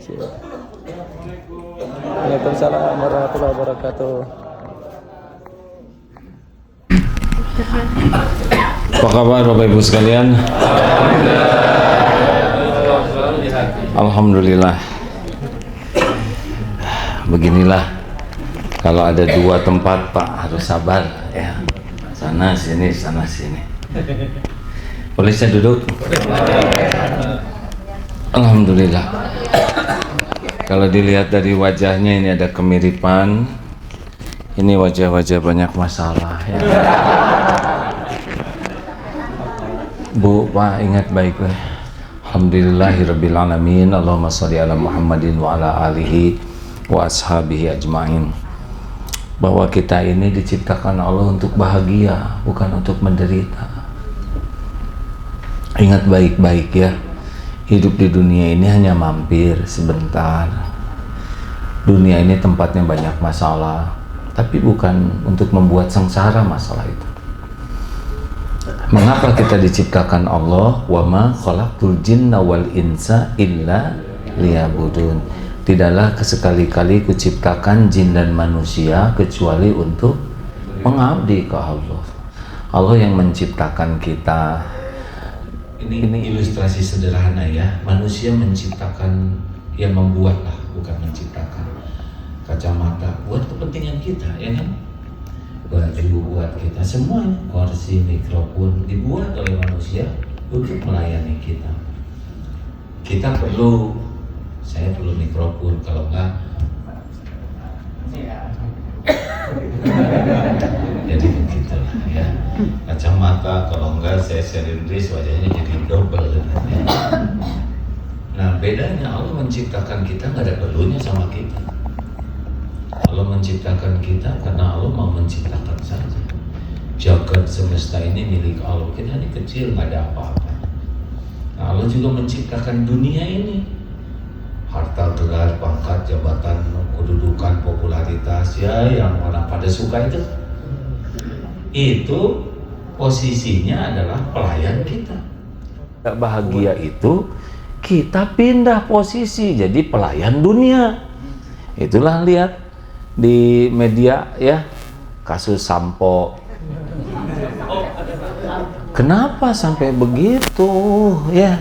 Waalaikumsalam warahmatullahi wabarakatuh. Apa kabar Bapak Ibu sekalian? Alhamdulillah. Beginilah kalau ada dua tempat Pak harus sabar ya. Sana sini, sana sini. Boleh saya duduk? Alhamdulillah. Kalau dilihat dari wajahnya ini ada kemiripan. Ini wajah-wajah banyak masalah ya. Bu, Pak, ingat baik-baik. Alhamdulillahirabbil alamin. Allahumma shalli ala Muhammadin wa ala alihi wa ashabihi ajmain. Bahwa kita ini diciptakan Allah untuk bahagia, bukan untuk menderita. Ingat baik-baik ya. Hidup di dunia ini hanya mampir sebentar. Dunia ini tempatnya banyak masalah, tapi bukan untuk membuat sengsara masalah itu. Mengapa kita diciptakan Allah? Wa ma khalaqtul jinna wal insa illa liya'budun. Tidaklah sekali-kali kuciptakan jin dan manusia kecuali untuk mengabdi ke Allah. Allah yang menciptakan kita. Ini ilustrasi sederhana ya. Manusia menciptakan, yang membuat lah, bukan menciptakan. Kacamata buat kepentingan kita, ya kan? Baju buat kita, semuanya. Kursi, mikrofon dibuat oleh manusia untuk melayani kita. Kita perlu, saya perlu mikrofon, kalau enggak jadi begitu ya. Kacamata, kalau enggak saya selindris, wajahnya jadi double ya. Nah bedanya, Allah menciptakan kita nggak ada perlunya sama kita. Allah menciptakan kita karena Allah mau menciptakan saja. Jagat semesta ini milik Allah. Kita ini kecil, nggak ada apa-apa. Nah, Allah juga menciptakan dunia ini. Harta, gelar, pangkat, jabatan, kedudukan, popularitas, ya yang orang pada suka itu. Itu posisinya adalah pelayan kita. Bahagia itu kita pindah posisi jadi pelayan dunia. Itulah lihat di media ya, kasus sampo. Kenapa sampai begitu ya?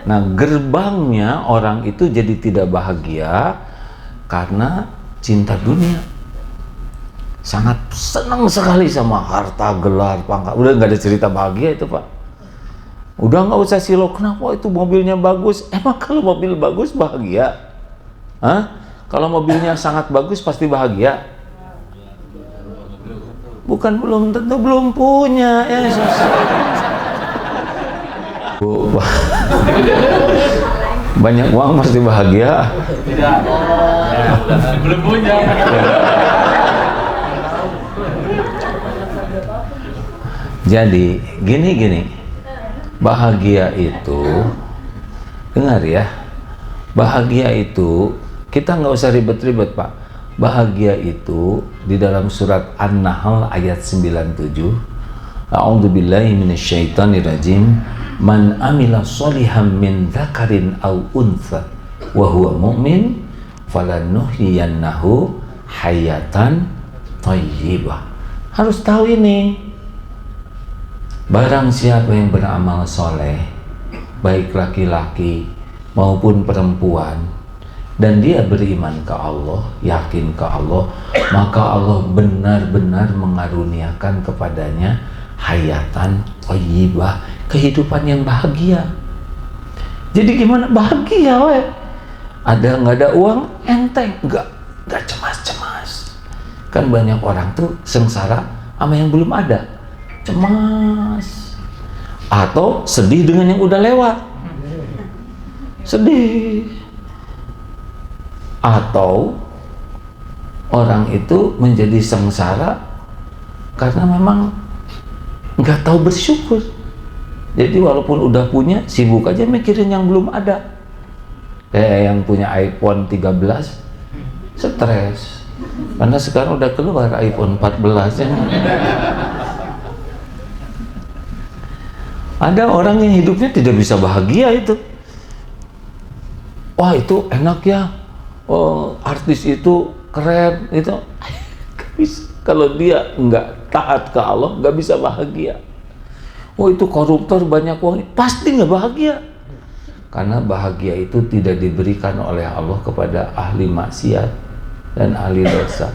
Nah, gerbangnya orang itu jadi tidak bahagia karena cinta dunia. Sangat senang sekali sama harta, gelar, pangkat. Udah nggak ada cerita bahagia itu Pak. Udah nggak usah silau, kenapa itu mobilnya bagus? Emang kalau mobil bagus bahagia? Hah? Kalau mobilnya sangat bagus pasti bahagia? Bukan belum tentu belum punya ya. Banyak uang pasti bahagia? Tidak. Belum punya. Jadi gini, bahagia itu, dengar ya, bahagia itu kita nggak usah ribet-ribet Pak. Bahagia itu di dalam surat An-Nahl ayat 97. A'udzubillahi minasyaitonirrajim. Man amila sholihan min dzakarin aw untha wa huwa mu'min falanuhyiyannahu hayatan thayyibah. Harus tahu ini. Barang siapa yang beramal soleh, baik laki-laki maupun perempuan, dan dia beriman ke Allah, yakin ke Allah, maka Allah benar-benar mengaruniakan kepadanya hayatan thayyibah, kehidupan yang bahagia. Jadi gimana bahagia we? Ada nggak ada uang enteng, nggak cemas-cemas. Kan banyak orang tuh sengsara sama yang belum ada, cemas atau sedih dengan yang udah lewat, sedih. Atau orang itu menjadi sengsara karena memang nggak tahu bersyukur. Jadi walaupun udah punya, sibuk aja mikirin yang belum ada. Kayak yang punya iPhone 13 stres karena sekarang udah keluar iPhone 14 ya. Ada orang yang hidupnya tidak bisa bahagia itu. wah itu enak ya, oh, artis itu keren itu. Gak bisa. Kalau dia nggak taat ke Allah, nggak bisa bahagia. Oh itu koruptor banyak uang, pasti nggak bahagia. Karena bahagia itu tidak diberikan oleh Allah kepada ahli maksiat dan ahli dosa.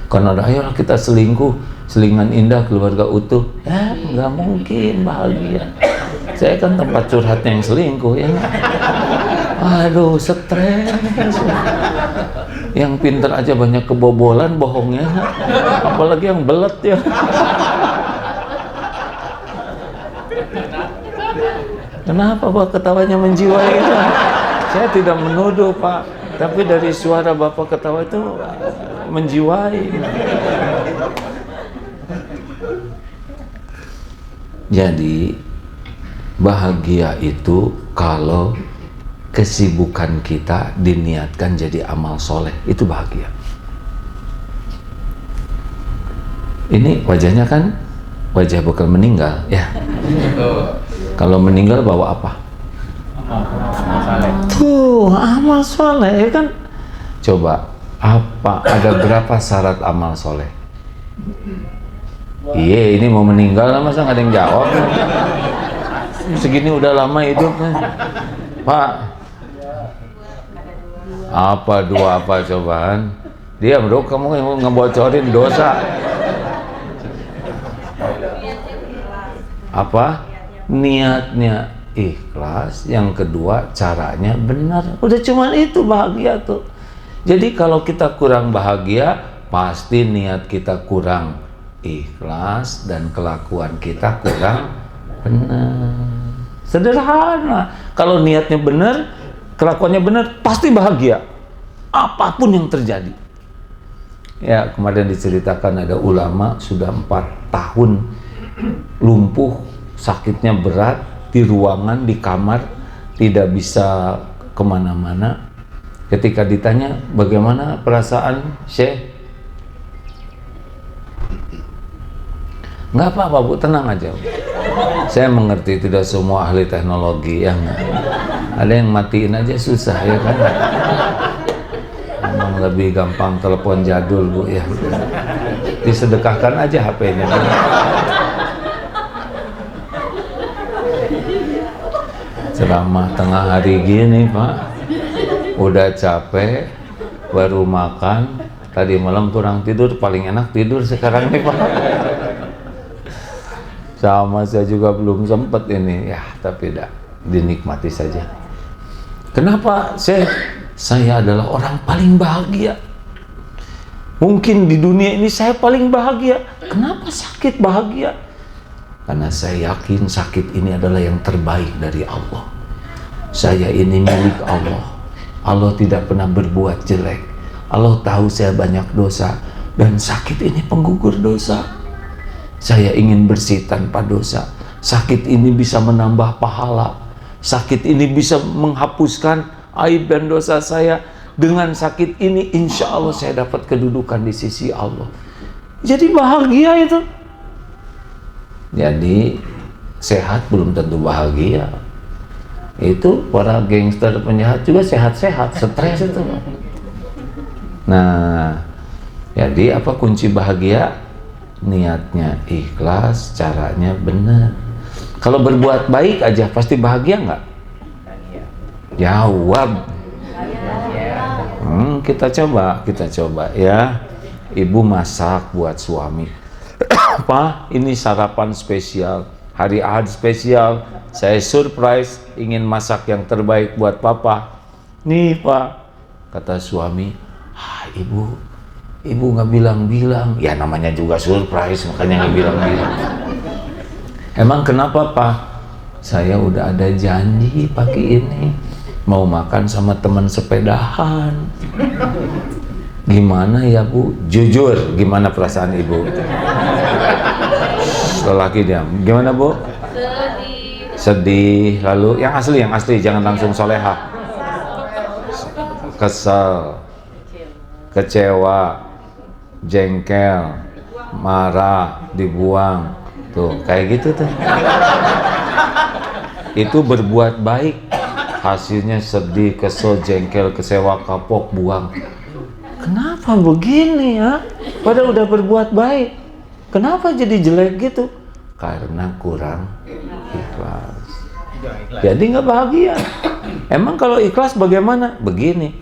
Karena ayolah kita selingkuh, selingan indah keluarga utuh, nggak mungkin bahagia. Saya kan tempat curhat yang selingkuh ya. Aduh stres. Yang pintar aja banyak kebobolan bohongnya, apalagi yang belet ya. Kenapa Pak ketawanya menjiwai itu? Saya tidak menuduh Pak, tapi dari suara Bapak ketawa itu menjiwai. Jadi bahagia itu kalau kesibukan kita diniatkan jadi amal soleh, itu bahagia. Ini wajahnya kan wajah bekal meninggal ya. Kalau meninggal bawa apa? Tuh amal soleh kan. Coba ada berapa syarat amal soleh? Iya ini mau meninggal masa nggak ada yang jawab? Segini udah lama hidupnya Pak. Apa dua apa cobaan? Diam bro, kamu yang ngebocorin dosa. Apa? Niatnya ikhlas. Yang kedua caranya benar. Udah cuman itu bahagia tuh. Jadi kalau kita kurang bahagia, pasti niat kita kurang ikhlas dan kelakuan kita kurang benar. Sederhana. Kalau niatnya benar, kelakuannya benar, pasti bahagia. Apapun yang terjadi. Ya, kemarin diceritakan ada ulama sudah 4 tahun lumpuh, sakitnya berat, di ruangan, di kamar, tidak bisa kemana-mana. Ketika ditanya, bagaimana perasaan Syekh? Nggak apa-apa Bu, tenang aja Bu. Saya mengerti tidak semua ahli teknologi yang ada yang matiin aja susah ya kan. Memang lebih gampang telepon jadul Bu ya. Disedekahkan aja HP-nya. Ceramah tengah hari gini Pak, udah capek, baru makan, tadi malam kurang tidur, paling enak tidur sekarang nih Pak. Sama saya juga belum sempat ini ya, tapi dah dinikmati saja. Kenapa saya adalah orang paling bahagia? Mungkin di dunia ini saya paling bahagia. Kenapa sakit bahagia? Karena saya yakin sakit ini adalah yang terbaik dari Allah. Saya ini milik Allah. Allah tidak pernah berbuat jelek. Allah tahu saya banyak dosa dan sakit ini penggugur dosa. Saya ingin bersih tanpa dosa. Sakit ini bisa menambah pahala. Sakit ini bisa menghapuskan aib dan dosa saya. Dengan sakit ini insya Allah saya dapat kedudukan di sisi Allah. Jadi bahagia itu. Jadi sehat belum tentu bahagia. Itu para gangster penjahat juga sehat-sehat, stres itu. Nah, jadi apa kunci bahagia? Niatnya ikhlas, caranya benar. Kalau berbuat baik aja pasti bahagia nggak? Jawab. Kita coba ya. Ibu masak buat suami. Pak, ini sarapan spesial, hari Ahad spesial. Saya surprise, ingin masak yang terbaik buat Papa. Nih Pak, kata suami, Ibu nggak bilang-bilang. Ya namanya juga surprise, makanya nggak bilang-bilang. Emang kenapa Pak? Saya udah ada janji pagi ini mau makan sama teman sepedahan. Gimana ya Bu? Jujur, gimana perasaan Ibu? Lelaki diam. Gimana Bu? Sedih. Lalu yang asli, jangan langsung solehah. Kesel, kecewa, jengkel, marah, dibuang, tuh kayak gitu tuh. Itu berbuat baik. hasilnya sedih, kesel, jengkel, kecewa, kapok, buang. Kenapa begini ya? Padahal udah berbuat baik. Kenapa jadi jelek gitu? Karena kurang ikhlas. Jadi nggak bahagia. Emang kalau ikhlas bagaimana? Begini.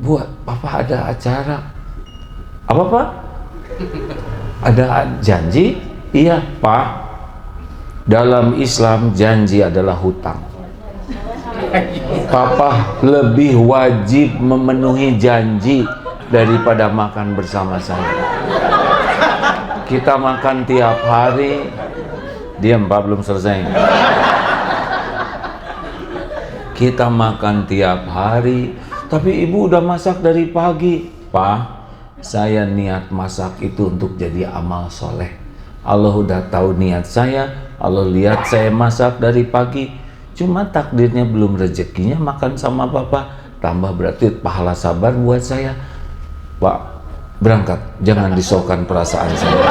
Buat papa ada acara. Apa pak? Ada janji? Iya pak. Dalam Islam janji adalah hutang. Papa lebih wajib memenuhi janji daripada makan bersama saya. Kita makan tiap hari. Diam pak, belum selesai. Kita makan tiap hari, tapi ibu udah masak dari pagi. Pak, saya niat masak itu untuk jadi amal soleh. Allah udah tahu niat saya. Allah lihat saya masak dari pagi. Cuma takdirnya belum rezekinya makan sama papa. Tambah berarti pahala sabar buat saya. Pak, berangkat, jangan disokkan perasaan saya.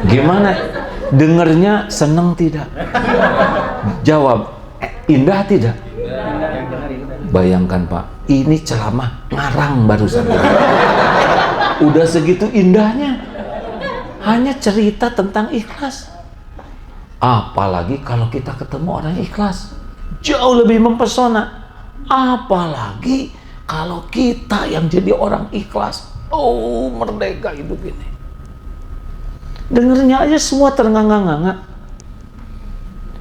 Gimana? Dengernya seneng tidak? Jawab, indah tidak? Bayangkan pak, ini ceramah ngarang barusan. Udah segitu indahnya, hanya cerita tentang ikhlas. Apalagi kalau kita ketemu orang ikhlas, jauh lebih mempesona. Apalagi kalau kita yang jadi orang ikhlas. Oh, merdeka hidup ini. Dengernya aja semua ternganga-nganga.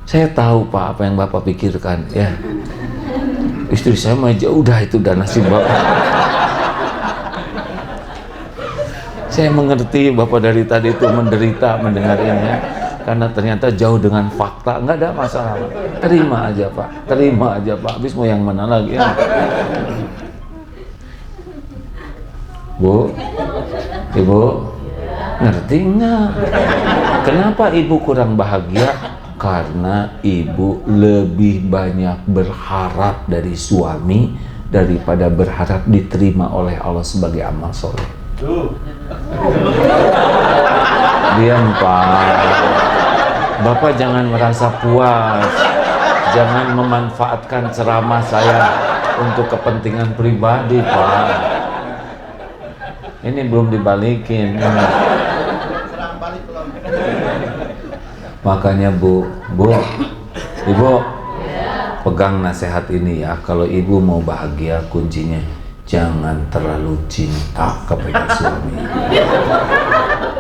Saya tahu pak apa yang bapak pikirkan ya. Istri saya mah udah itu udah nasib bapak. Saya mengerti bapak dari tadi itu menderita mendengar ini, karena ternyata jauh dengan fakta. Nggak ada masalah. Terima aja pak, terima aja pak. Habis mau yang mana lagi ya? Bu, ibu, ngerti nggak? Kenapa ibu kurang bahagia? Karena ibu lebih banyak berharap dari suami daripada berharap diterima oleh Allah sebagai amal soleh. Diam pak. Bapak jangan merasa puas. Jangan memanfaatkan ceramah saya untuk kepentingan pribadi pak. Ini belum dibalikin. Makanya bu, ibu pegang nasihat ini ya. Kalau ibu mau bahagia, kuncinya jangan terlalu cinta kepada suami.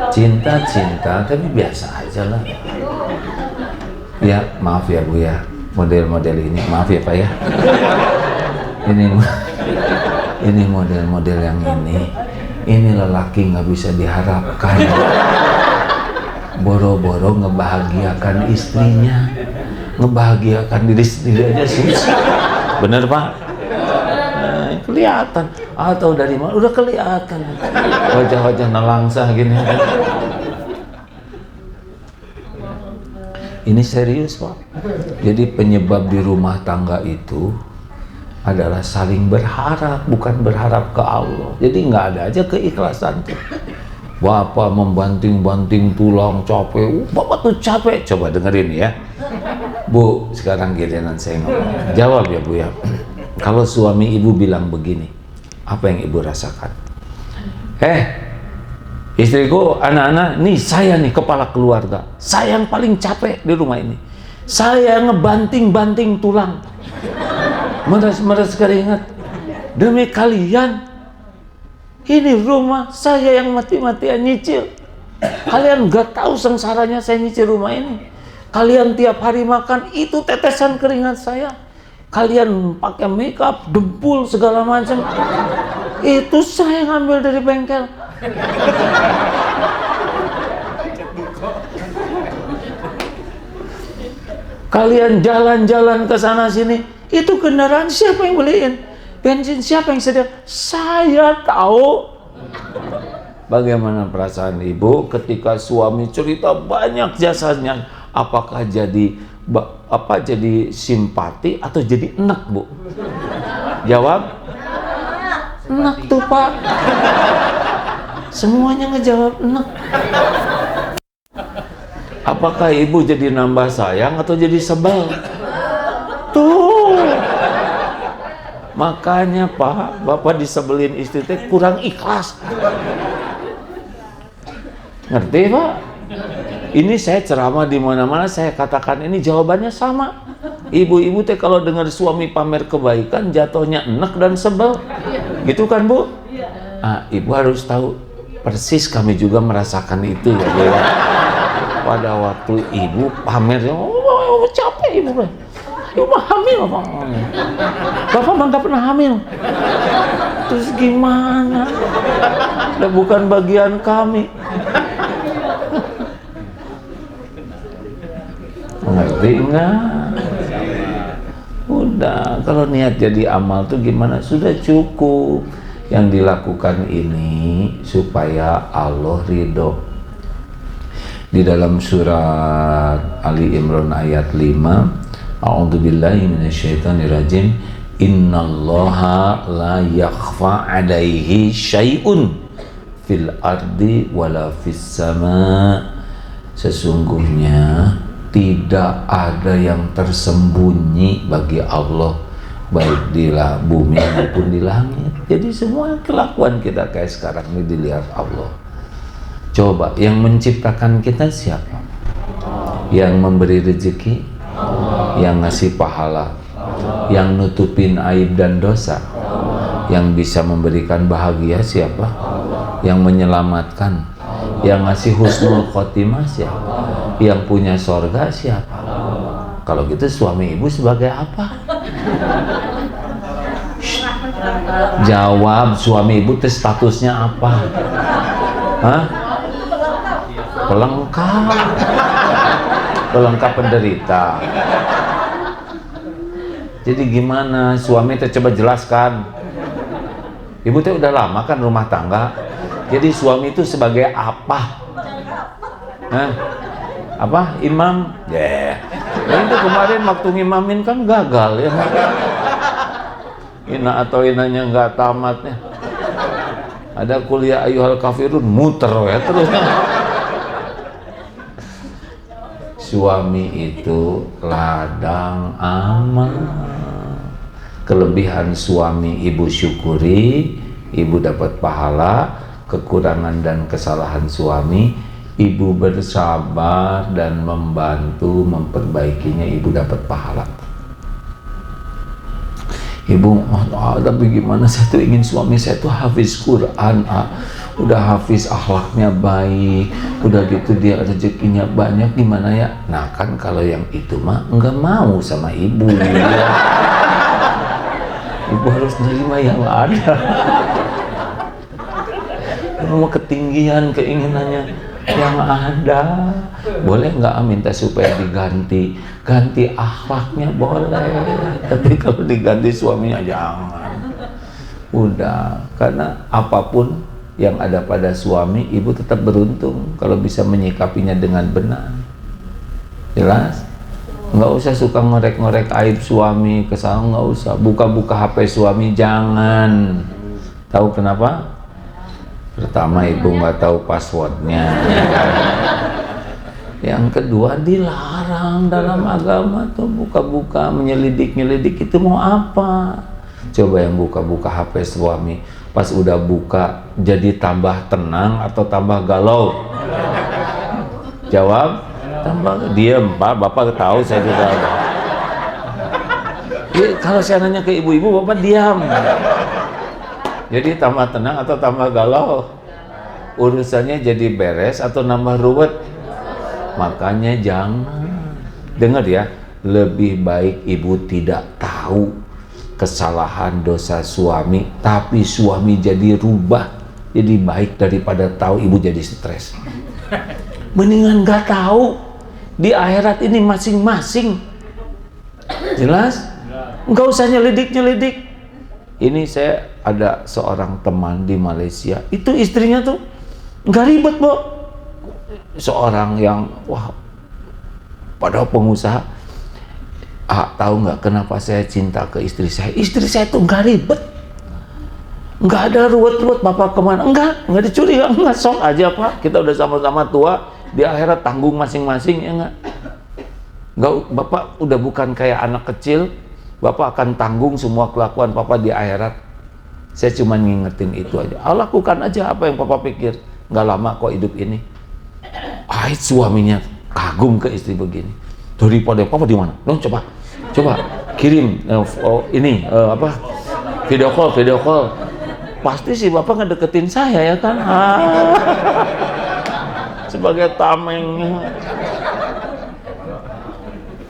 Cinta tapi biasa aja lah. Ya maaf ya bu ya, model-model ini maaf ya pak ya. Ini model-model yang ini lelaki nggak bisa diharapkan. Boro-boro ngebahagiakan istrinya, ngebahagiakan diri sendiri aja susah. Bener pak? Kelihatan. Atau dari mana? Udah kelihatan. Wajah-wajah nelangsah gini. Ini serius pak. Jadi penyebab di rumah tangga itu adalah saling berharap, bukan berharap ke Allah. Jadi nggak ada aja keikhlasan tuh. Bapak membanting-banting tulang capek. Bapak tuh capek. Coba dengerin ya. Bu, sekarang giliran saya ngomong. Jawab ya bu ya. Kalau suami ibu bilang begini, apa yang ibu rasakan? Istriku, anak-anak, nih saya nih kepala keluarga. Saya yang paling capek di rumah ini. Saya ngebanting-banting tulang. Meres-meres keringat. Demi kalian. Ini rumah saya yang mati-matian nyicil. Kalian gak tahu sengsaranya saya nyicil rumah ini. Kalian tiap hari makan itu tetesan keringat saya. Kalian pakai makeup, dempul segala macam. Itu saya ngambil dari bengkel. Kalian jalan-jalan ke sana sini, itu kendaraan siapa yang beliin? Bensin siapa yang sedia? Saya tahu. Bagaimana perasaan ibu ketika suami cerita banyak jasanya? Apakah jadi simpati atau jadi enak bu? Jawab. Enak tuh pak. Semuanya ngejawab enak. Apakah ibu jadi nambah sayang atau jadi sebel? Tuh. Makanya Pak, Bapak disebelin istri teh kurang ikhlas. Ngerti Pak? Ini saya ceramah di mana-mana, saya katakan ini jawabannya sama. Ibu-ibu teh kalau dengar suami pamer kebaikan jatuhnya enek dan sebel. Gitu kan Bu? Ah, ibu harus tahu persis kami juga merasakan itu ya Bu. Pada waktu ibu pamer, oh, capek ibu. Ibu mah hamil Pak. Bapak mah nggak pernah hamil. Terus gimana? Udah bukan bagian kami. Ngerti enggak? Udah, kalau niat jadi amal tuh gimana? Sudah cukup. Yang dilakukan ini supaya Allah ridho. Di dalam surat Ali Imran ayat 5, A'udzubillahi minasyaitonirrajim, innallaha la yakhfa 'alaihi syai'un fil ardi wala fis sama. Sesungguhnya tidak ada yang tersembunyi bagi Allah, baik di bumi maupun di langit. Jadi semua kelakuan kita kayak sekarang ini dilihat Allah. Coba, yang menciptakan kita siapa? Yang memberi rezeki, yang ngasih pahala, yang nutupin aib dan dosa, yang bisa memberikan bahagia siapa? Yang menyelamatkan, yang ngasih husnul khotimah siapa? Yang punya sorga siapa? Kalau gitu suami ibu sebagai apa? Jawab, suami ibu teh statusnya apa? Hah? Pelengkap. Pelengkap penderita. Jadi gimana suami teh, coba jelaskan. Ibu teh udah lama kan rumah tangga. Jadi suami itu sebagai apa? Hah? Apa? Imam? Ya. Yeah. Itu kemarin waktu ngimamin kan gagal ya. Ina atau inanya nggak tamatnya. Ada kuliah ayyuhal kafirun muter ya terus. Suami itu ladang amal. Kelebihan suami ibu syukuri, ibu dapat pahala. Kekurangan dan kesalahan suami, ibu bersabar dan membantu memperbaikinya, ibu dapat pahala. Ibu, tapi gimana, saya tuh ingin suami saya tuh hafiz Quran, udah hafiz, akhlaknya baik, udah gitu dia rezekinya banyak, gimana ya? Nah kan kalau yang itu mah nggak mau sama ibu ya. Ibu harus nerima yang ada. Mau ketinggian keinginannya yang ada, boleh nggak minta supaya diganti? Ganti akhlaknya boleh, tapi kalau diganti suaminya jangan. Udah, karena apapun yang ada pada suami, ibu tetap beruntung kalau bisa menyikapinya dengan benar. Jelas? Nggak usah suka ngorek-ngorek aib suami, kesalahan nggak usah. Buka-buka HP suami jangan. Tahu kenapa? Pertama, ibu nggak tahu passwordnya. Yang kedua, dilarang dalam agama tuh buka-buka, menyelidik-nyelidik, itu mau apa? Coba yang buka-buka HP suami, pas udah buka jadi tambah tenang atau tambah galau? Jawab, tambah. Diam Pak, Bapak tahu saya juga. Kalau saya nanya ke ibu-ibu, Bapak diam. Jadi tambah tenang atau tambah galau? Urusannya jadi beres atau nambah ruwet? Makanya jangan. Dengar ya, lebih baik ibu tidak tahu kesalahan dosa suami, tapi suami jadi rubah, jadi baik, daripada tahu ibu jadi stres. Mendingan gak tahu. Di akhirat ini masing-masing. Jelas? Nggak usah nyelidik-nyelidik. Ini saya ada seorang teman di Malaysia, itu istrinya tuh nggak ribet, Bu. Seorang yang, wah, padahal pengusaha. Tahu nggak kenapa saya cinta ke istri saya? Istri saya tuh nggak ribet, nggak ada ruwet-ruwet. Bapak kemana? Nggak dicuri, nggak, sok aja Pak. Kita udah sama-sama tua, di akhirat tanggung masing-masing, ya nggak? Nggak, Bapak udah bukan kayak anak kecil, Bapak akan tanggung semua kelakuan Papa di akhirat. Saya cuma ngingetin itu aja. Lakukan aja apa yang Papa pikir. Nggak lama kok hidup ini. Suaminya kagum ke istri begini. Daripada Papa di mana? Coba kirim video call. Pasti sih Bapak ngedeketin saya, ya kan? Sebagai tameng.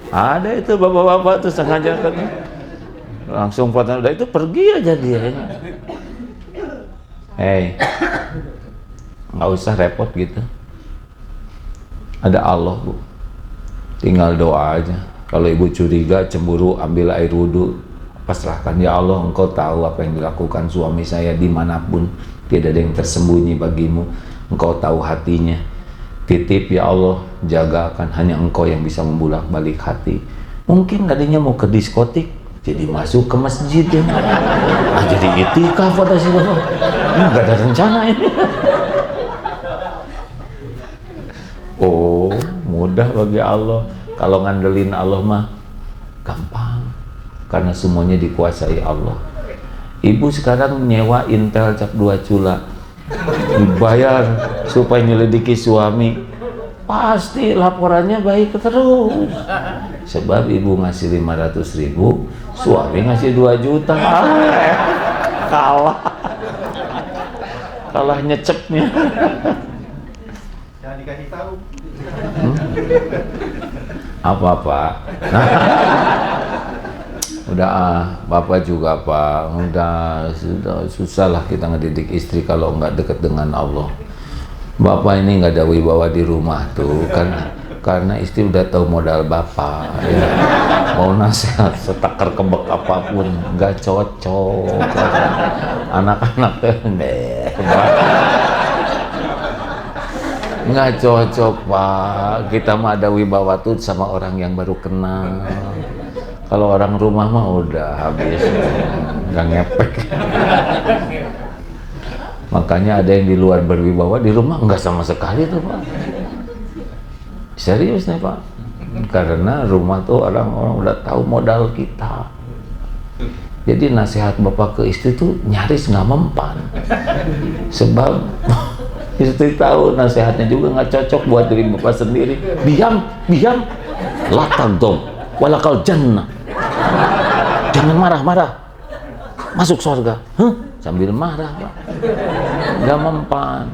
Ada itu bapak-bapak tuh sengaja kan, langsung foto udah itu pergi aja dia. Nggak usah repot gitu. Ada Allah, Bu. Tinggal doa aja. Kalau ibu curiga, cemburu, ambil air wudhu, pasrahkan. Ya Allah, Engkau tahu apa yang dilakukan suami saya dimanapun. Tidak ada yang tersembunyi bagimu. Engkau tahu hatinya. Titip ya Allah, jagakan. Hanya Engkau yang bisa membulak-balik hati. Mungkin tadinya mau ke diskotik, jadi masuk ke masjid ya. Jadi itikaf pada si Bapak. Nggak ada rencana ini. Oh, mudah bagi Allah. Kalau ngandelin Allah mah gampang, karena semuanya dikuasai Allah. Ibu sekarang nyewa Intel cap 2 cula, dibayar supaya nyelidiki suami, pasti laporannya baik terus. Sebab ibu ngasih 500.000, suami ngasih 2 juta. Kalah nyecepnya. Jangan dikasih tahu. Apa Pak? Udah Bapak juga Pak, udah susah lah kita ngedidik istri kalau nggak deket dengan Allah. Bapak ini nggak ada wibawa di rumah tuh kan, karena istri udah tahu modal Bapak ya. Mau nasihat setakar kebek apapun nggak cocok. Anak-anak nggak cocok Pak. Kita mah ada wibawa tuh sama orang yang baru kenal. Kalau orang rumah mah udah habis, nggak ngepek. Makanya ada yang di luar berwibawa, di rumah nggak sama sekali tuh Pak. Serius nih Pak. Karena rumah tuh orang-orang udah tahu modal kita. Jadi nasihat Bapak ke istri tuh nyaris nggak mempan. Sebab istri tahu nasihatnya juga nggak cocok buat diri Bapak sendiri. Diam, latagom, walakal jannah. Jangan marah-marah, masuk surga. Sambil marah Pak, nggak mempan.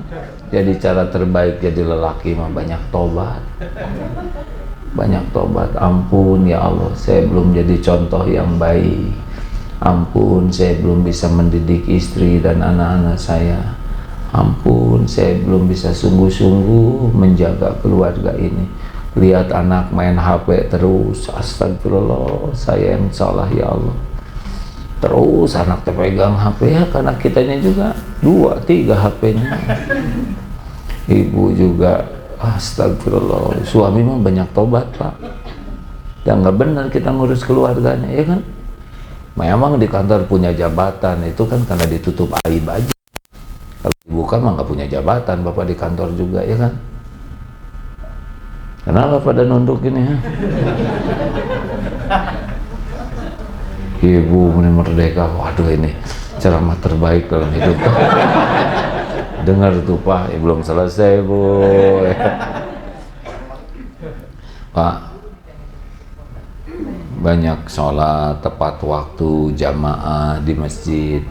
Jadi cara terbaik jadi lelaki mah banyak tobat. Ampun ya Allah, saya belum jadi contoh yang baik. Ampun, saya belum bisa mendidik istri dan anak-anak saya. Ampun, saya belum bisa sungguh-sungguh menjaga keluarga ini. Lihat anak main HP terus, astagfirullah, saya yang salah ya Allah. Terus anak terpegang HP ya, karena kitanya juga 2-3 HP-nya. Ibu juga, astagfirullah. Suami mah banyak tobat Pak. Yang nggak benar kita ngurus keluarganya, ya kan? Memang di kantor punya jabatan, itu kan karena ditutup aib aja. Kalau ibu kan mah nggak punya jabatan, Bapak di kantor juga, ya kan? Kenapa pada nunduk ini ya? Ibu ini merdeka, waduh ini ceramah terbaik dalam hidup. Dengar tuh Pak, belum selesai Bu. Pak, banyak sholat tepat waktu, jamaah di masjid.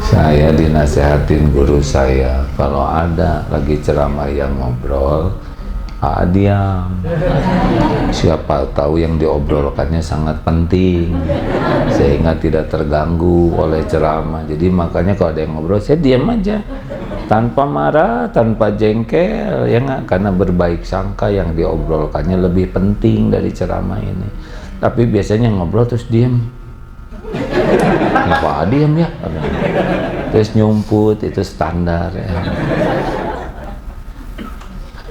Saya dinasehatin guru saya, kalau ada lagi ceramah yang ngobrol, diam. Siapa tahu yang diobrolkannya sangat penting, sehingga tidak terganggu oleh ceramah. Jadi makanya kalau ada yang ngobrol, saya diam aja, tanpa marah, tanpa jengkel, ya nggak? Karena berbaik sangka yang diobrolkannya lebih penting dari ceramah ini. Tapi biasanya ngobrol terus diam. Kenapa diam ya? terus nyumput, itu standar ya.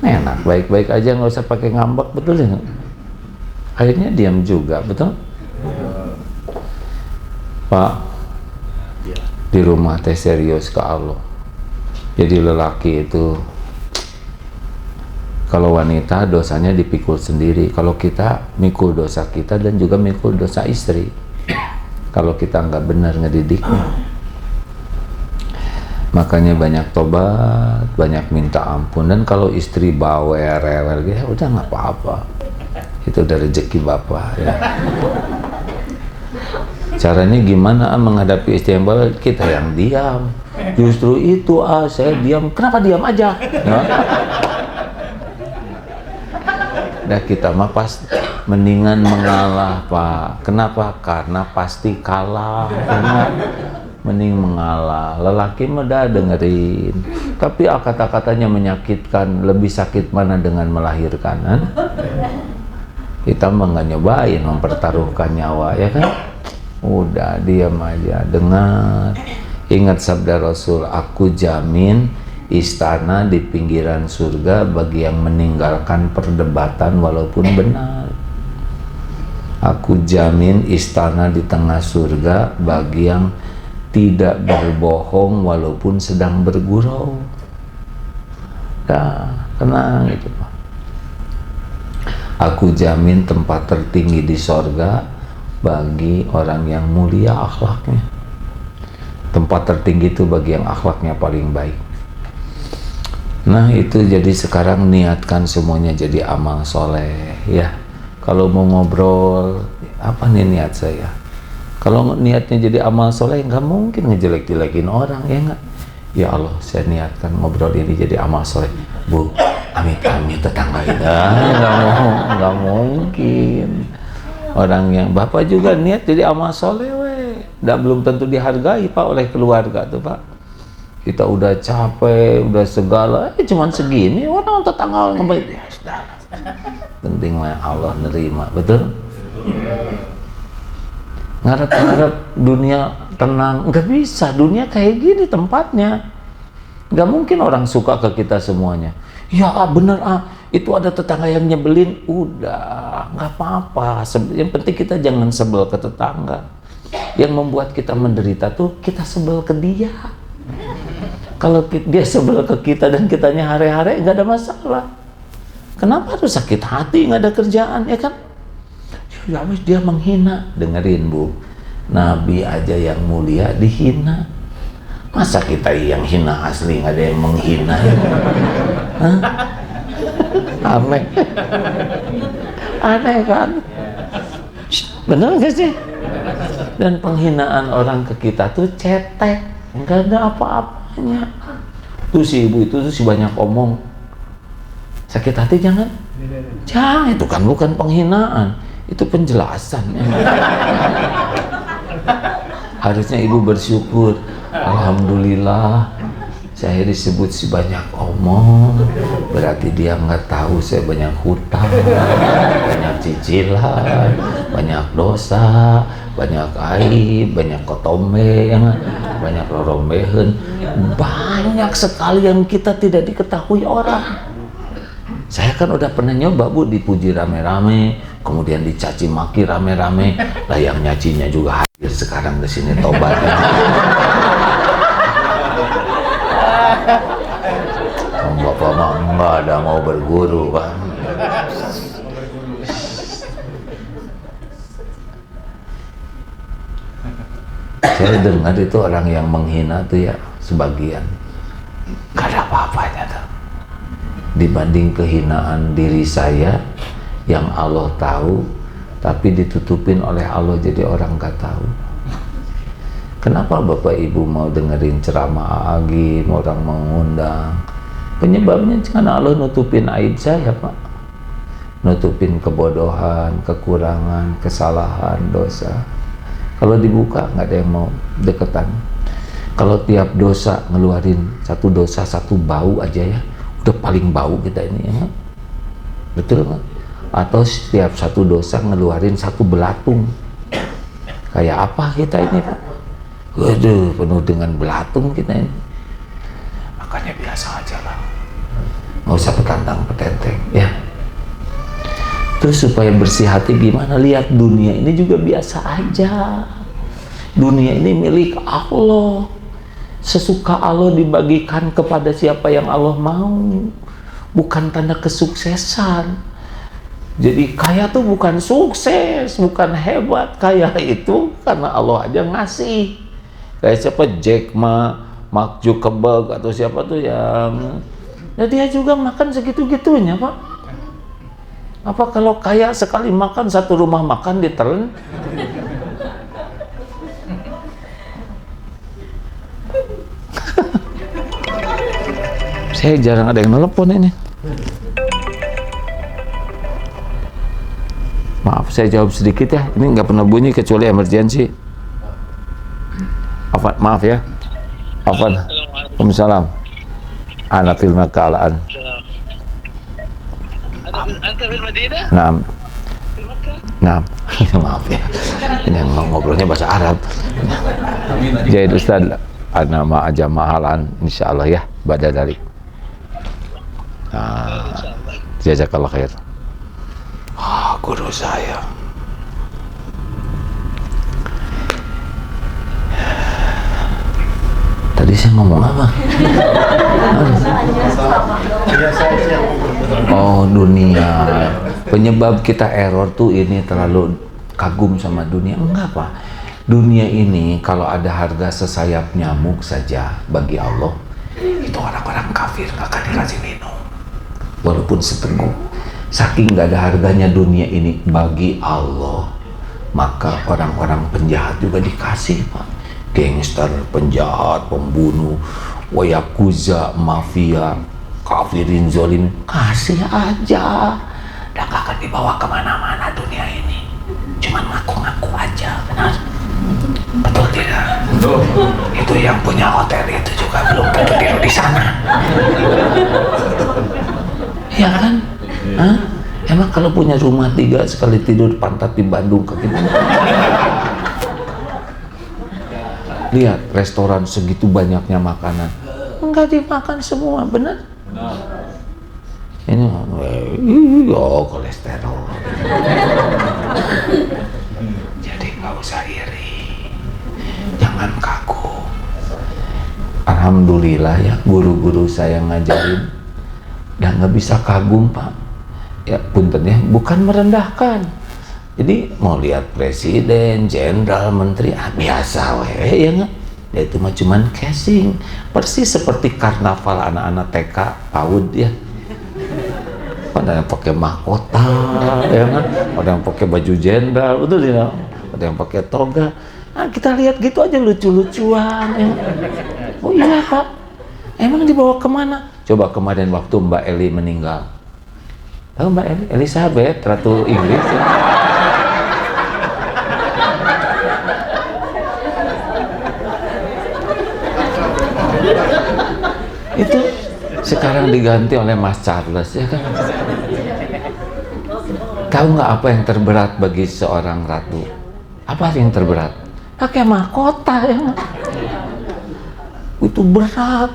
Enak, baik-baik aja, nggak usah pakai ngambek, betul ya? Akhirnya diam juga, betul? Pak, di rumah teh serius ke Allah. Jadi lelaki itu, kalau wanita dosanya dipikul sendiri, kalau kita mikul dosa kita dan juga mikul dosa istri kalau kita nggak benar ngedidiknya. Makanya banyak tobat, banyak minta ampun. Dan kalau istri bawel rewel gitu, ya udah nggak apa-apa, itu udah rezeki bapak ya. Caranya gimana menghadapi istri yang bawel? Kita yang diam. Justru itu saya diam. Kenapa diam aja? Ya. Nah kita mah pas mendingan mengalah Pak. Kenapa? Karena pasti kalah. Mending mengalah. Lelaki mudah dengerin, tapi kata-katanya menyakitkan. Lebih sakit mana dengan melahirkan kan? Kita mah nggak nyobain mempertaruhkan nyawa ya kan? Udah diam aja, dengar. Ingat sabda Rasul, aku jamin istana di pinggiran surga bagi yang meninggalkan perdebatan walaupun benar. Aku jamin istana di tengah surga bagi yang tidak berbohong walaupun sedang bergurau. Dah, tenang itu Pak. Aku jamin tempat tertinggi di surga bagi orang yang mulia akhlaknya. Tempat tertinggi itu bagi yang akhlaknya paling baik. Nah itu jadi sekarang niatkan semuanya jadi amal soleh ya. Kalau mau ngobrol, apa nih niat saya? Kalau niatnya jadi amal soleh, nggak mungkin ngejelek-jelekin orang ya nggak? Ya Allah, saya niatkan ngobrol ini jadi amal soleh. Bu, amit-amit tetangga itu, nggak mungkin. Orang yang bapak juga niat jadi amal soleh, dan belum tentu dihargai Pak oleh keluarga tuh Pak. Kita udah capek, udah segala, cuman segini orang tetangga ngebaik. Ya sudah. Penting mah Allah nerima, betul? Ngarep-ngarep dunia tenang, nggak bisa. Dunia kayak gini tempatnya. Nggak mungkin orang suka ke kita semuanya. Ya bener itu ada tetangga yang nyebelin, udah nggak apa-apa. Yang penting kita jangan sebel ke tetangga. Yang membuat kita menderita tuh kita sebel ke dia. Kalau dia sebel ke kita dan kitanya hare-hare, nggak ada masalah. Kenapa harus sakit hati, nggak ada kerjaan ya kan? Ya dia menghina. Dengerin Bu, Nabi aja yang mulia dihina. Masa kita yang hina asli nggak ada yang menghina ya? Hah? Aneh. Aneh kan? Bener gak sih? Dan penghinaan orang ke kita tuh cetek, nggak ada apa-apanya. Tuh si ibu itu tuh si banyak omong. Sakit hati jangan? Jangan, itu kan bukan penghinaan, itu penjelasan. Harusnya ibu bersyukur. Alhamdulillah saya disebut si banyak omong, berarti dia nggak tahu saya banyak hutang, banyak cicilan, banyak dosa, banyak aib, banyak kotombe, banyak rorombehan, banyak sekali yang kita tidak diketahui orang. Saya kan udah pernah nyoba Bu, dipuji rame-rame, kemudian dicaci maki rame-rame, lah yang nyacinya juga hadir sekarang di sini tobatnya. Bapak mah nggak ada mau berguru Pak. Saya dengar itu orang yang menghina tuh ya sebagian nggak ada apa-apanya tuh dibanding kehinaan diri saya yang Allah tahu tapi ditutupin oleh Allah jadi orang nggak tahu. Kenapa Bapak Ibu mau dengerin ceramah Agim, orang mengundang? Penyebabnya karena Allah nutupin aib saya Pak, nutupin kebodohan, kekurangan, kesalahan, dosa. Kalau dibuka nggak ada yang mau deketan. Kalau tiap dosa ngeluarin satu dosa satu bau aja ya, udah paling bau kita ini ya, betul nggak? Atau setiap satu dosa ngeluarin satu belatung, kayak apa kita ini Pak? waduh, penuh dengan belatung kita ini. Makanya biasa aja lah, nggak usah petantang petenteng ya. Terus supaya bersih hati gimana? Lihat dunia ini juga biasa aja. Dunia ini milik Allah. Sesuka Allah dibagikan kepada siapa yang Allah mau. Bukan tanda kesuksesan. Jadi kaya tuh bukan sukses, bukan hebat. Kaya itu karena Allah aja ngasih. Kayak siapa, Jack Ma, Mark Zuckerberg atau siapa tuh yang, nah dia juga makan segitu-gitunya Pak. Apa kalau kaya sekali makan satu rumah makan ditelen? Saya jarang ada yang nelpon ini. Maaf, saya jawab sedikit ya. Ini nggak pernah bunyi kecuali emergensi. Apa? Maaf ya. Apa? Waalaikumsalam. Ana fil Makkah. أنت في المدينة؟ Naam. في مكة؟ Naam. Maaf ya. Ini yang ngobrolnya bahasa Arab. Jadi Ustaz, ana ma jama'alan insyaallah ya, ba'da dalik. Jazakallah khair. Guru saya. Tadi saya ngomong apa? Oh, dunia. Penyebab kita error tuh ini terlalu kagum sama dunia. Enggak Pak. Dunia ini kalau ada harga sesayap nyamuk saja bagi Allah, itu orang-orang kafir nggak akan dikasih minum. Walaupun seteguk. Saking nggak ada harganya dunia ini bagi Allah, maka orang-orang penjahat juga dikasih Pak. Gangster, penjahat, pembunuh, yakuza, mafia, kafirin, zolim, kasih aja. Dan gak akan dibawa kemana-mana dunia ini. Cuman ngaku-ngaku aja, benar? Betul tidak? Itu yang punya hotel itu juga belum tentu tidur di sana. Iya kan? Hah? Emang kalau punya rumah 3 sekali tidur pantat di Bandung ke kita? Lihat restoran segitu banyaknya makanan, enggak dimakan semua, benar? Ini kolesterol. Jadi nggak usah iri, jangan kagum. Alhamdulillah ya, guru-guru saya ngajarin dan nggak bisa kagum Pak. Ya punten ya, bukan merendahkan. Jadi mau lihat presiden, jenderal, menteri, biasa weh ya nggak? Ya itu mah cuman casing, persis seperti karnaval anak-anak TK, PAUD ya. Ada yang pakai mahkota, ya kan? Ada yang pakai baju jenderal, betul ya? Ada yang pakai toga. Nah, kita lihat gitu aja lucu-lucuan. Ya. Oh iya Pak, emang dibawa kemana? Coba kemarin waktu Mbak Eli meninggal. Tahu Mbak Eli? Elizabeth, Ratu Inggris. Ya? Itu sekarang diganti oleh Mas Charles ya kan. Tahu nggak apa yang terberat bagi seorang ratu? Apa yang terberat? Pakai mahkota ya. Itu berat.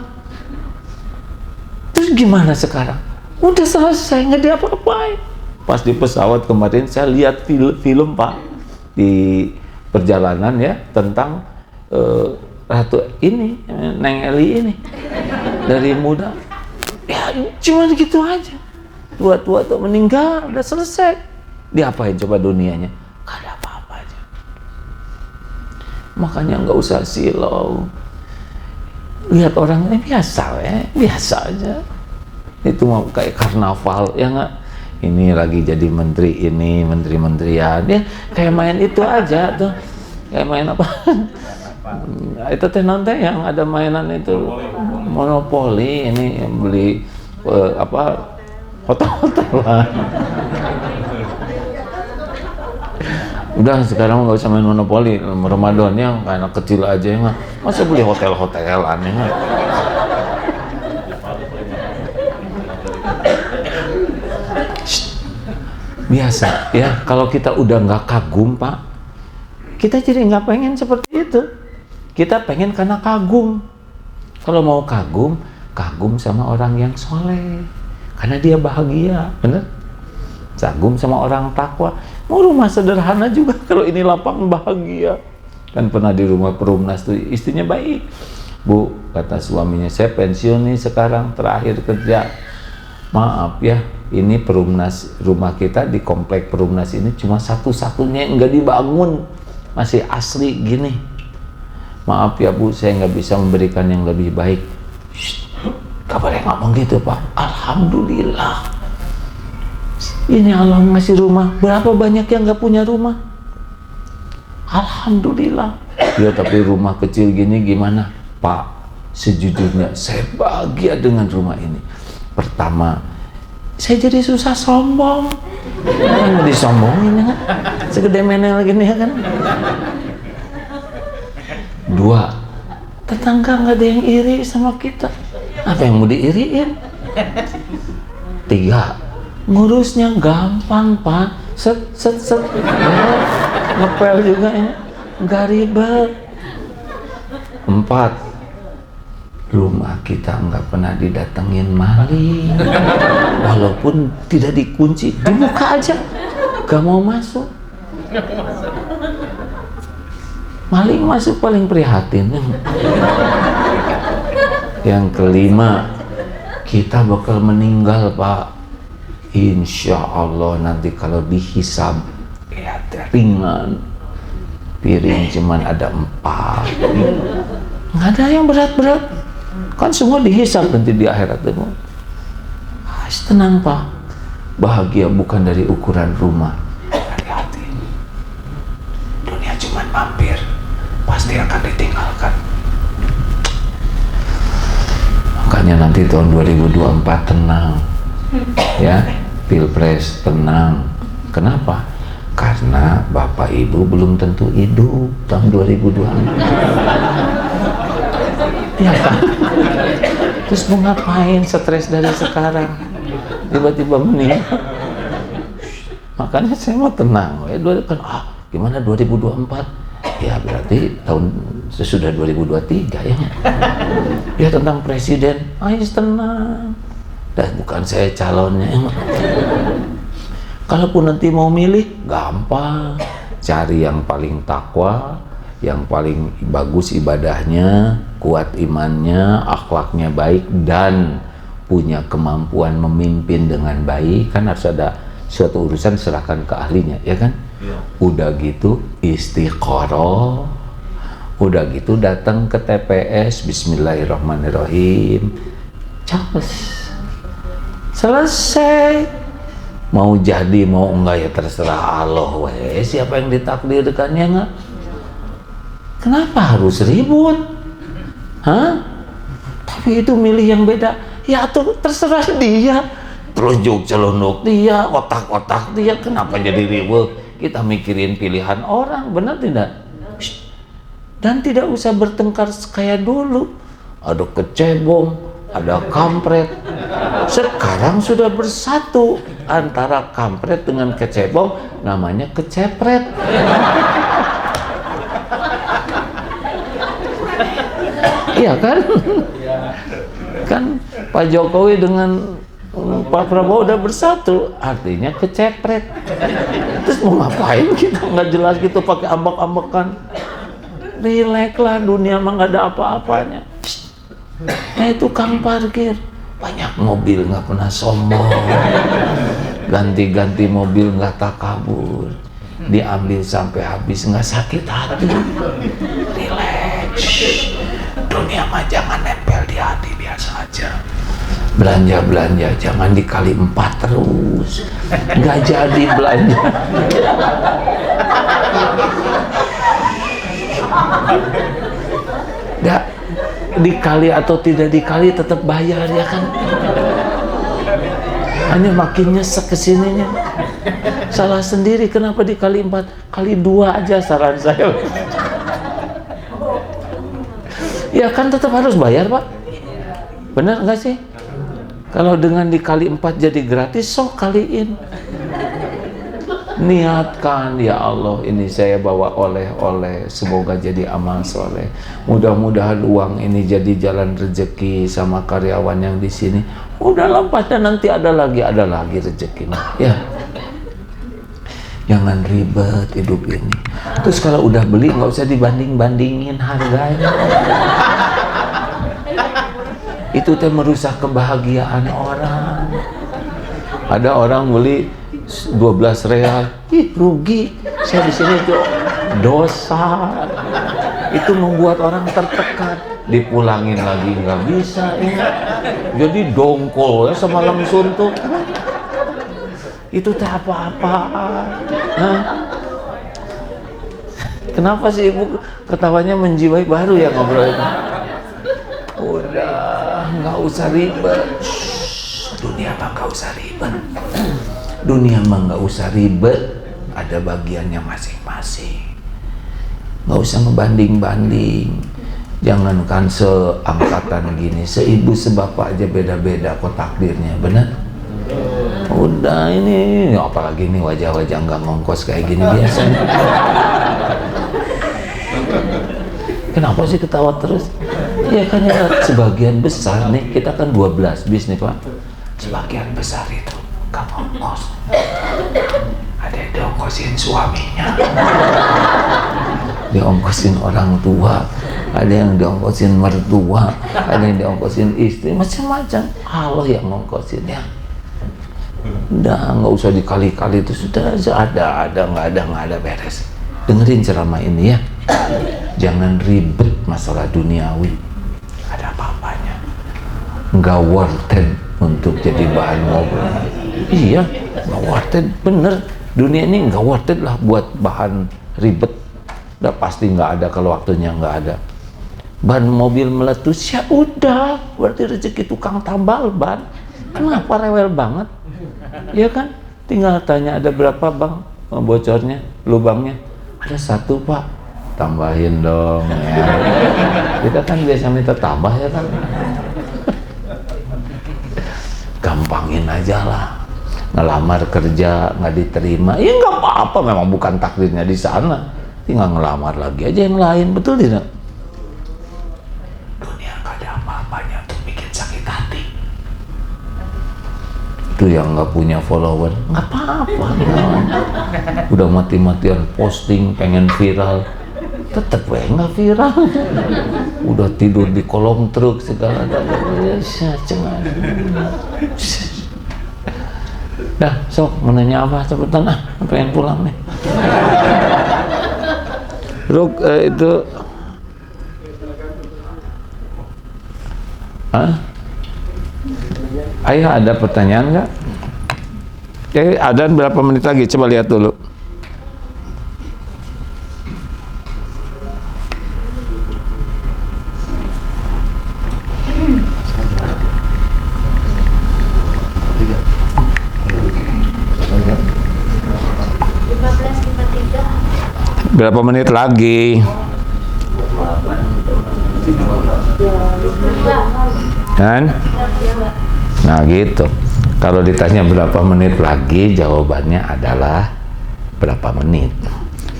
Terus gimana sekarang? Udah selesai, nggak diapa-apain. Pas di pesawat kemarin saya lihat film Pak di perjalanan ya tentang ratu ini, Neng Eli ini dari muda. Ya cuma gitu aja, tua-tua tuh meninggal, udah selesai. Diapain coba dunianya? Gak ada apa-apa aja. Makanya nggak usah silau. Lihat orang ini biasa ya, biasa aja. Itu mau kayak karnaval ya nggak? Ini lagi jadi menteri ini, menteri-menterian ya, kayak main itu aja tuh, kayak main apa? Itu teh nanti yang ada mainan itu monopoli, ini beli apa hotel-hotelan. Udah sekarang nggak usah main monopoli, Ramadannya anak kecil aja ya, masa beli hotel-hotelan ya. Biasa ya, kalau kita udah nggak kagum Pak, kita jadi nggak pengen seperti itu. Kita pengen karena kagum. Kalau mau kagum, kagum sama orang yang soleh, karena dia bahagia, bener? Kagum sama orang takwa. Mau rumah sederhana juga kalau ini lapang bahagia. Kan pernah di rumah Perumnas tuh istrinya baik. Bu, kata suaminya, saya pensiun nih sekarang, terakhir kerja. Maaf ya, ini Perumnas, rumah kita di komplek Perumnas ini cuma satu-satunya yang nggak dibangun, masih asli gini. Maaf ya Bu, saya nggak bisa memberikan yang lebih baik. Gak boleh ngomong gitu Pak. Alhamdulillah, ini Allah ngasih rumah. Berapa banyak yang nggak punya rumah? Alhamdulillah. Ya tapi rumah kecil gini gimana Pak? Sejujurnya saya bahagia dengan rumah ini. Pertama, saya jadi susah sombong. Nggak disombongin ya kan? Segede menel gini ya kan? Dua, tetangga nggak ada yang iri sama kita. Apa yang mau diiriin? Tiga, ngurusnya gampang Pak. Set. Ngepel juga ya, nggak ribet. Empat, rumah kita nggak pernah didatengin maling. Walaupun tidak dikunci, dibuka aja, gak mau masuk. Maling masuk paling prihatin. Yang kelima, kita bakal meninggal Pak. Insya Allah nanti kalau dihisab ya ringan. Piring cuman ada 4. Nggak ada yang berat-berat. Kan semua dihisab nanti di akhirat itu. Tenang Pak. Bahagia bukan dari ukuran rumah, dari hati. Dunia cuman mampir, pasti akan ditinggalkan. Makanya nanti tahun 2024 tenang ya, Pilpres tenang. Kenapa? Karena Bapak Ibu belum tentu hidup tahun 2024. Ya kan? Terus mau ngapain stres dari sekarang? Tiba-tiba meninggal. Makanya saya mau tenang. Gimana 2024? Ya berarti tahun sesudah 2023 ya. Ya tentang presiden, ayo tenang. Dan bukan saya calonnya. Kalaupun nanti mau milih, gampang. Cari yang paling takwa, yang paling bagus ibadahnya, kuat imannya, akhlaknya baik, dan punya kemampuan memimpin dengan baik. Kan harus ada suatu urusan serahkan ke ahlinya, ya kan? Ya. Udah gitu istiqoroh, udah gitu datang ke TPS, Bismillahirrahmanirrahim, capes, selesai. Mau jadi mau enggak ya terserah Allah weh, siapa yang ditakdirkannya enggak. Kenapa harus ribut? Hah? Tapi itu milih yang beda, ya tuh terserah dia, telunjuk celunuk dia, otak-otak dia, kenapa jadi ribut? Kita mikirin pilihan orang, benar tidak? Dan tidak usah bertengkar kayak dulu, ada kecebong, ada kampret. Sekarang sudah bersatu antara kampret dengan kecebong, namanya kecepret. Iya kan? Kan Pak Jokowi dengan Pak Prabowo udah bersatu, artinya kecepret. Terus mau ngapain kita nggak jelas gitu pakai ambak-ambakan? Relax lah, dunia mah nggak ada apa-apanya. Tukang parkir banyak mobil nggak pernah sombong, ganti-ganti mobil nggak takabur, diambil sampai habis nggak sakit hati. Relax, dunia mah jangan nempel di hati, biasa aja. Belanja jangan dikali 4 terus, nggak jadi belanja. Nggak dikali atau tidak dikali tetap bayar, ya kan? Hanya makin nyesek kesininya. Salah sendiri, kenapa dikali 4? Kali 2 aja saran saya. Ya kan tetap harus bayar Pak. Benar nggak sih? Kalau dengan dikali 4 jadi gratis, sok kaliin. Niatkan, ya Allah, ini saya bawa oleh-oleh, semoga jadi amal soleh. Mudah-mudahan uang ini jadi jalan rezeki sama karyawan yang di sini. Udahlah, pasti nanti ada lagi rezekinya. Ya, jangan ribet hidup ini. Terus kalau udah beli nggak usah dibanding-bandingin harganya. Itu teh merusak kebahagiaan orang. Ada orang beli 12 real, ih rugi, saya di sini tuh dosa. Itu membuat orang tertekan, dipulangin lagi nggak bisa, jadi dongkol ya semalam suntuk. Itu teh apa-apaan. Nah, kenapa sih ibu ketawanya menjiwai baru ya ngobrol itu? Udah, nggak usah ribet. Dunia mah nggak usah ribet. Dunia mah nggak usah ribet, ada bagiannya masing-masing. Nggak usah ngebanding-banding. Jangankan seangkatan gini, seibu sebapak aja beda-beda kok takdirnya, bener? Udah ini, apalagi ini wajah-wajah nggak ngongkos kayak gini biasanya. Kenapa sih ketawa terus? Ya kan ya, sebagian besar nih, kita kan 12 bis nih Pak. Sebagian besar itu gak ngongkos. Ada yang diongkosin suaminya, diongkosin orang tua, ada yang diongkosin mertua, ada yang diongkosin istri, macam-macam. Allah yang ngongkosin ya. Udah, nggak usah dikali-kali, itu sudah ada, nggak ada beres. Dengerin ceramah ini ya. Jangan ribet masalah duniawi. Ada apa-apanya. Nggak worth it untuk jadi bahan ngobrol. Iya, nggak worth it, bener. Dunia ini nggak worth it lah buat bahan ribet. Udah pasti nggak ada kalau waktunya nggak ada. Ban mobil meletus, ya udah, berarti rezeki tukang tambal ban. Kenapa rewel banget? Ya kan? Tinggal tanya ada berapa bang bocornya, lubangnya? Ada 1 Pak. Tambahin dong. Ya. Kita kan biasa minta tambah ya kan? Gampangin aja lah. Ngelamar kerja nggak diterima, ya nggak apa-apa, memang bukan takdirnya di sana. Tinggal ngelamar lagi aja yang lain, betul tidak? Dunia nggak ada apa-apanya tuh bikin sakit hati. Itu yang nggak punya follower, nggak apa-apa. Udah mati-matian posting, pengen viral, tetep nggak viral. Udah tidur di kolong truk segala galanya. Dah, sok mau nanya apa cepetan pengen pulang nih. Ruk itu Ayah ada pertanyaan nggak? Ada berapa menit lagi? Coba lihat dulu. Berapa menit lagi? Kan? Nah gitu. Kalau ditanya berapa menit lagi, jawabannya adalah berapa menit.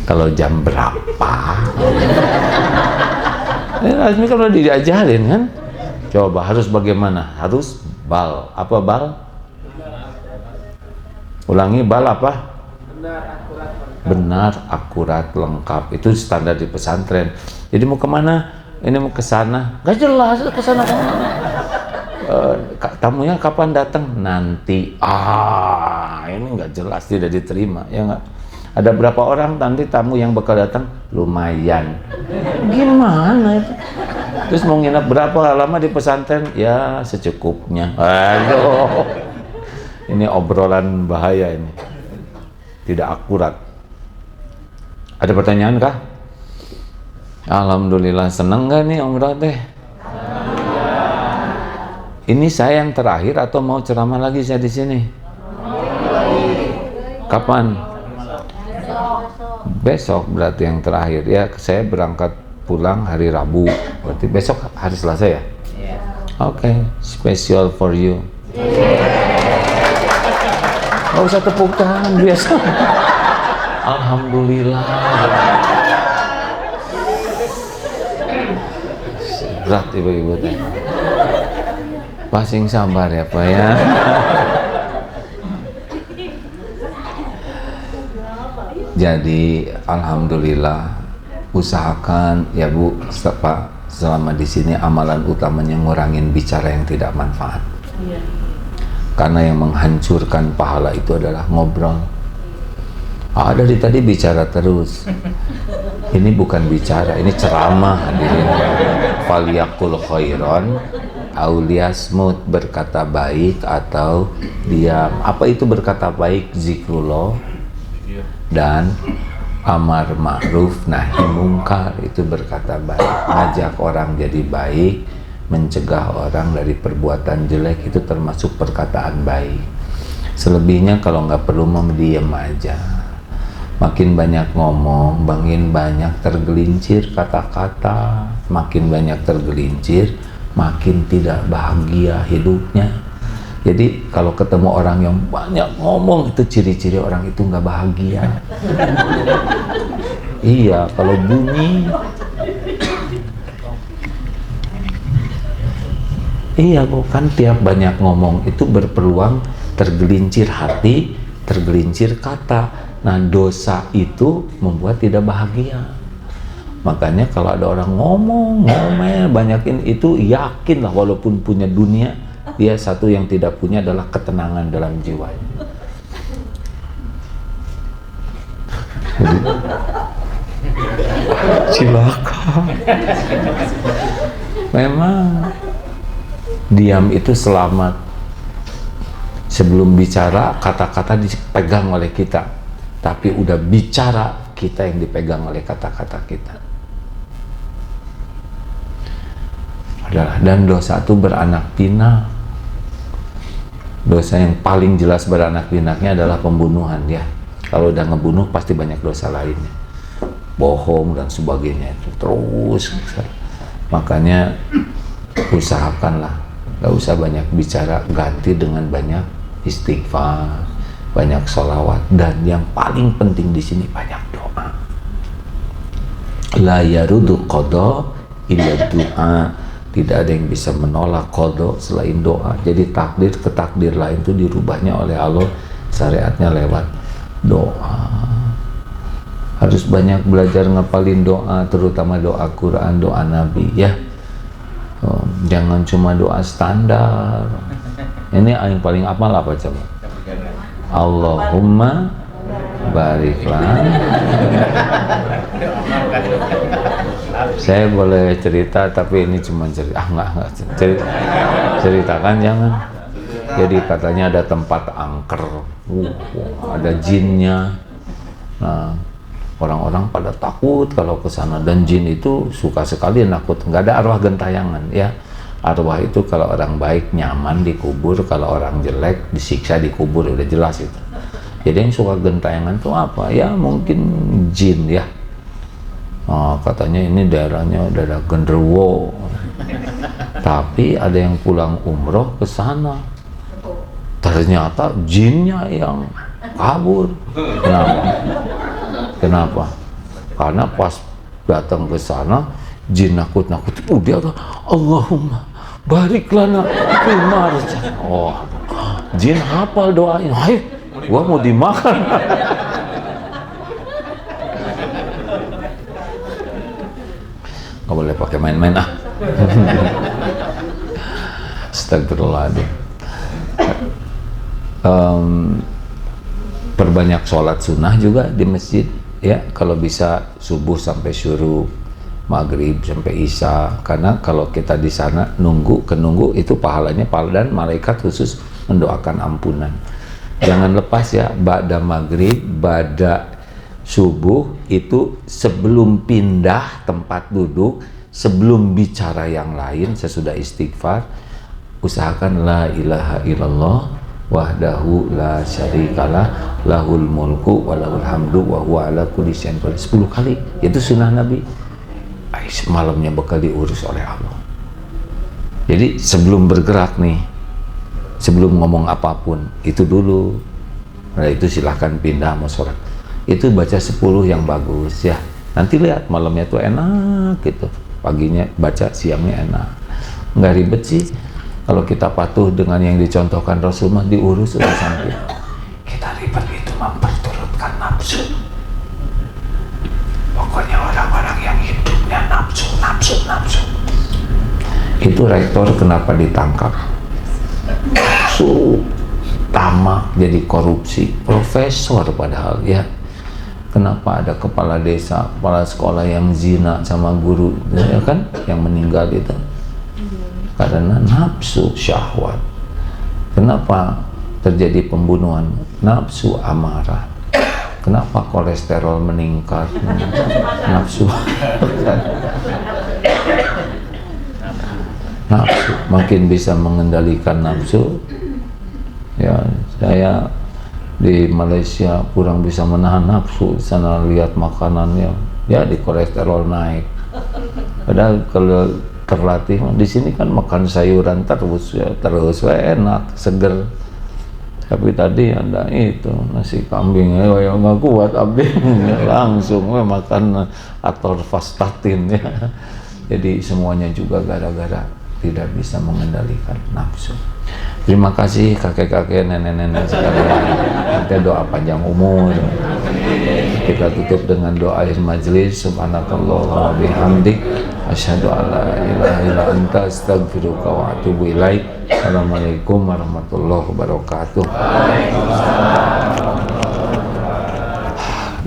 Kalau jam berapa? Ini kalau diajarin kan, coba harus bagaimana? Harus bal. Apa bal? Ulangi, bal apa? Benar, akurat, lengkap. Itu standar di pesantren. Jadi mau kemana? Ini mau ke sana. Gak jelas ke sana kemana. Tamunya kapan datang? Nanti. Ini nggak jelas, tidak diterima. Ya nggak? Ada berapa orang nanti tamu yang bakal datang? Lumayan. Gimana itu? Terus mau nginep berapa lama di pesantren? Ya secukupnya. Aduh. Ini obrolan bahaya ini. Tidak akurat. Ada pertanyaan kah? Alhamdulillah, seneng gak nih umrah teh? Ini saya yang terakhir atau mau ceramah lagi saya di sini? Kapan? Besok berarti yang terakhir ya. Saya berangkat pulang hari Rabu. Berarti besok hari Selasa ya? Oke, special for you. Gak usah tepuk tangan biasa. Alhamdulillah. Berat ibu-ibu teh. Pasing sabar ya Pak ya. Jadi alhamdulillah, usahakan ya Bu Pak, selama di sini amalan utamanya ngurangin bicara yang tidak manfaat. Karena yang menghancurkan pahala itu adalah ngobrol. Dari tadi bicara terus. Ini bukan bicara, ini ceramah hadirin. Falyaqul khairan aw liyasmut, berkata baik atau diam. Apa itu berkata baik? Zikrullah dan amar ma'ruf nahi mungkar, itu berkata baik. Ngajak orang jadi baik, mencegah orang dari perbuatan jelek, itu termasuk perkataan baik. Selebihnya kalau nggak perlu diam aja. Makin banyak ngomong, makin banyak tergelincir kata-kata, makin banyak tergelincir, makin tidak bahagia hidupnya. Jadi kalau ketemu orang yang banyak ngomong, itu ciri-ciri orang itu nggak bahagia. Iya, kalau bunyi. Iya, bukan tiap banyak ngomong itu berpeluang tergelincir hati, tergelincir kata. Nah, dosa itu membuat tidak bahagia. Makanya kalau ada orang ngomel, banyakin itu, yakinlah walaupun punya dunia, dia satu yang tidak punya adalah ketenangan dalam jiwanya. Silakan. Memang diam itu selamat. Sebelum bicara, kata-kata dipegang oleh kita, tapi udah bicara, kita yang dipegang oleh kata-kata kita. Dan dosa itu beranak pinak. Dosa yang paling jelas beranak pinaknya adalah pembunuhan ya. Kalau udah ngebunuh pasti banyak dosa lainnya, bohong dan sebagainya itu terus. Makanya usahakanlah gak usah banyak bicara, ganti dengan banyak istighfar, banyak sholawat, dan yang paling penting di sini banyak doa. La yarudu qada illa doa. Tidak ada yang bisa menolak qada selain doa. Jadi takdir ke takdir lain itu dirubahnya oleh Allah, syariatnya lewat doa. Harus banyak belajar ngapalin doa, terutama doa Quran, doa Nabi ya. Jangan cuma doa standar. Ini yang paling apal apa coba? Allahumma bariklah. Saya boleh cerita, tapi ini cuma cerita. Enggak ceritakan jangan. Jadi katanya ada tempat angker, ada jinnya. Nah, orang-orang pada takut kalau ke sana, dan jin itu suka sekali nakut. Nggak ada arwah gentayangan ya. Arwah itu kalau orang baik nyaman dikubur, kalau orang jelek disiksa dikubur, udah jelas itu. Jadi yang suka gentayangan itu apa? Ya mungkin jin ya. Katanya ini daerahnya daerah genderuwo. Tapi ada yang pulang umroh ke sana, ternyata jinnya yang kabur. Kenapa? Karena pas datang ke sana, jin nakut-nakut. Dia Allahumma barik lana fima razaqtana. Oh, jin hafal doain. Hai, gua mau dimakan. Nggak boleh pakai main-main ah. Astagfirullahaladzim. Perbanyak sholat sunnah juga di masjid ya, kalau bisa subuh sampai syuruk, maghrib sampai isya. Karena kalau kita di sana nunggu itu pahalanya pahala, dan malaikat khusus mendoakan ampunan. Jangan lepas ya, ba'da maghrib, ba'da subuh itu sebelum pindah tempat duduk, sebelum bicara yang lain, sesudah istighfar, usahakan la ilaha illallah wahdahu la syarikalah lahul mulku wa lahul hamdu wa huwa ala kulli syai'in qadir 10 kali. Itu sunnah Nabi. Malamnya bakal diurus oleh Allah. Jadi sebelum bergerak nih, sebelum ngomong apapun, itu dulu. Nah itu silahkan pindah mau sholat. itu baca 10 yang bagus ya. Nanti lihat malamnya tuh enak gitu, paginya baca, siangnya enak, nggak ribet sih. Kalau kita patuh dengan yang dicontohkan Rasulullah, diurus udah sampai. Kita ribet itu memperturutkan nafsu. Pokoknya orang-orang yang hidupnya nafsu. Itu rektor kenapa ditangkap? Nafsu, tamak, jadi korupsi. Profesor padahal ya. Kenapa ada kepala desa, kepala sekolah yang zina sama guru, ya kan, yang meninggal itu? Karena nafsu syahwat. Kenapa terjadi pembunuhan? Nafsu amarah. Kenapa kolesterol meningkat? Nafsu. Nafsu. Makin bisa mengendalikan nafsu. Ya, saya di Malaysia kurang bisa menahan nafsu. Di sana lihat makanannya, ya di kolesterol naik. Padahal kalau terlatih di sini kan makan sayuran terus ya, terus enak, seger. Tapi tadi ada itu nasi kambing, ya nggak kuat abdi langsung makan atorvastatin ya. Jadi semuanya juga gara-gara tidak bisa mengendalikan nafsu. Terima kasih kakek-kakek, nenek-nenek sekalian. Nanti doa panjang umur. Kita tutup dengan doa akhir majelis. Subhanakallah wa bihamdik, asyhadu alla ilaha illa anta, astaghfiruka wa atubu ilaik. Assalamualaikum warahmatullahi wabarakatuh.